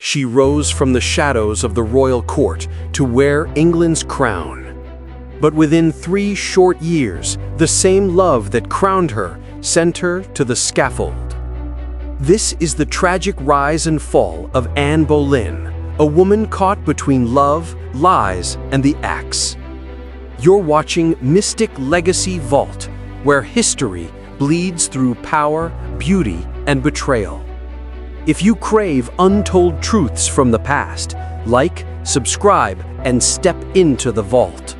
she rose from the shadows of the royal court to wear England's crown. But within 3 short years, the same love that crowned her sent her to the scaffold. This is the tragic rise and fall of Anne Boleyn, a woman caught between love, lies, and the axe. You're watching Mystic Legacy Vault, where history bleeds through power, beauty, and betrayal. If you crave untold truths from the past, like, subscribe, and step into the vault.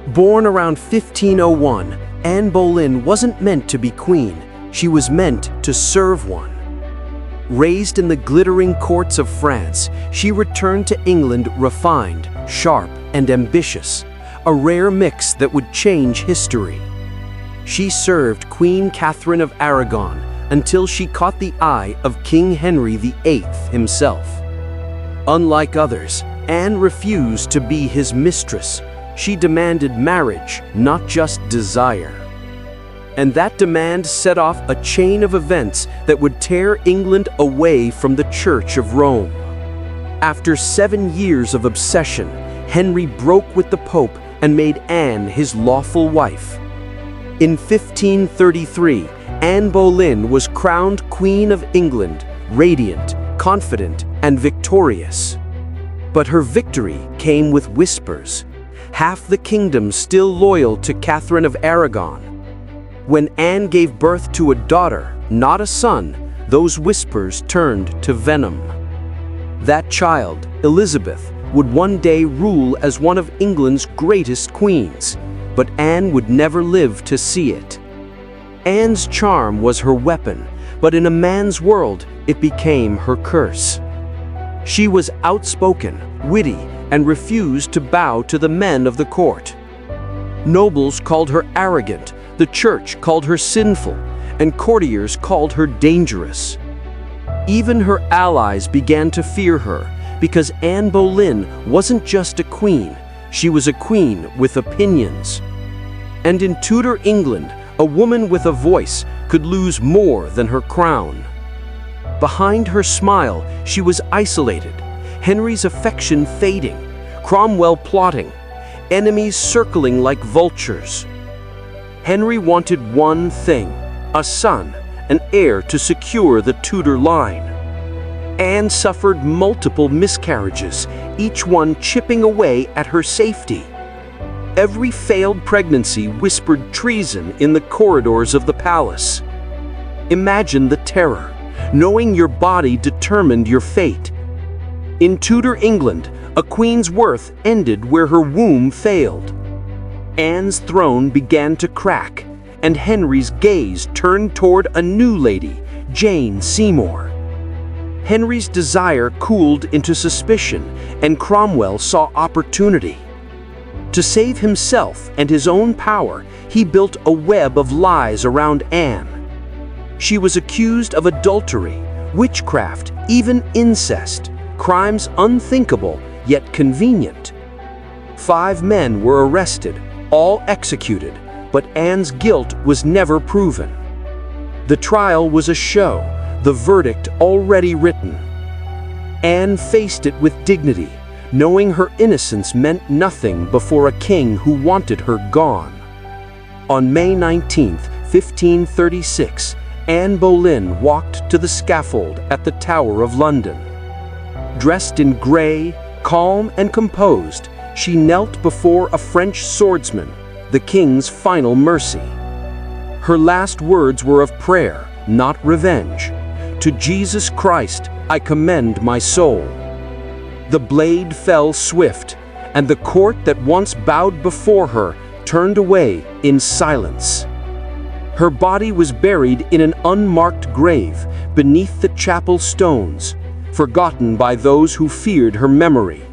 Born around 1501, Anne Boleyn wasn't meant to be queen, she was meant to serve one. Raised in the glittering courts of France, she returned to England refined, sharp, and ambitious, a rare mix that would change history. She served Queen Catherine of Aragon until she caught the eye of King Henry VIII himself. Unlike others, Anne refused to be his mistress. She demanded marriage, not just desire. And that demand set off a chain of events that would tear England away from the Church of Rome. After 7 years of obsession, Henry broke with the Pope and made Anne his lawful wife. In 1533, Anne Boleyn was crowned Queen of England, radiant, confident, and victorious. But her victory came with whispers. Half the kingdom still loyal to Catherine of Aragon. When Anne gave birth to a daughter, not a son, those whispers turned to venom. That child, Elizabeth, would one day rule as one of England's greatest queens, but Anne would never live to see it. Anne's charm was her weapon, but in a man's world, it became her curse. She was outspoken, witty, and refused to bow to the men of the court. Nobles called her arrogant, the church called her sinful, and courtiers called her dangerous. Even her allies began to fear her, because Anne Boleyn wasn't just a queen, she was a queen with opinions. And in Tudor England, a woman with a voice could lose more than her crown. Behind her smile, she was isolated, Henry's affection fading, Cromwell plotting, enemies circling like vultures. Henry wanted one thing, a son, an heir to secure the Tudor line. Anne suffered multiple miscarriages, each one chipping away at her safety. Every failed pregnancy whispered treason in the corridors of the palace. Imagine the terror, knowing your body determined your fate. In Tudor England, a queen's worth ended where her womb failed. Anne's throne began to crack, and Henry's gaze turned toward a new lady, Jane Seymour. Henry's desire cooled into suspicion, and Cromwell saw opportunity. To save himself and his own power, he built a web of lies around Anne. She was accused of adultery, witchcraft, even incest, crimes unthinkable yet convenient. 5 men were arrested, all executed, but Anne's guilt was never proven. The trial was a show, the verdict already written. Anne faced it with dignity, knowing her innocence meant nothing before a king who wanted her gone. On May 19, 1536, Anne Boleyn walked to the scaffold at the Tower of London. Dressed in grey, calm and composed, she knelt before a French swordsman, the king's final mercy. Her last words were of prayer, not revenge. To Jesus Christ, I commend my soul. The blade fell swift, and the court that once bowed before her turned away in silence. Her body was buried in an unmarked grave beneath the chapel stones, forgotten by those who feared her memory.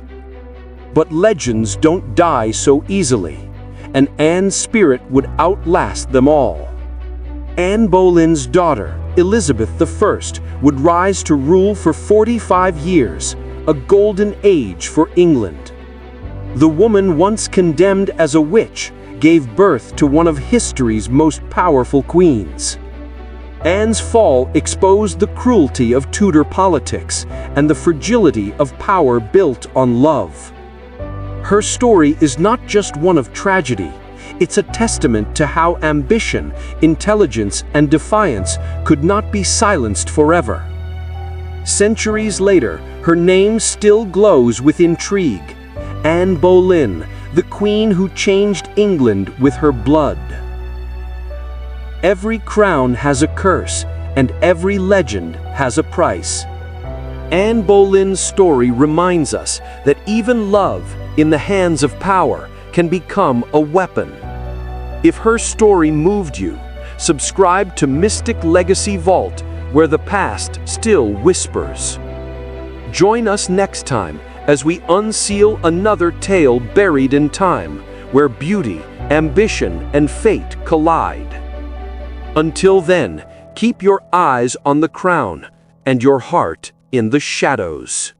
But legends don't die so easily, and Anne's spirit would outlast them all. Anne Boleyn's daughter, Elizabeth I, would rise to rule for 45 years, a golden age for England. The woman once condemned as a witch gave birth to one of history's most powerful queens. Anne's fall exposed the cruelty of Tudor politics and the fragility of power built on love. Her story is not just one of tragedy, it's a testament to how ambition, intelligence, and defiance could not be silenced forever. Centuries later, her name still glows with intrigue. Anne Boleyn, the queen who changed England with her blood. Every crown has a curse, and every legend has a price. Anne Boleyn's story reminds us that even love, in the hands of power, can become a weapon. If her story moved you, subscribe to Mystic Legacy Vault, where the past still whispers. Join us next time as we unseal another tale buried in time, where beauty, ambition, and fate collide. Until then, keep your eyes on the crown and your heart in the shadows.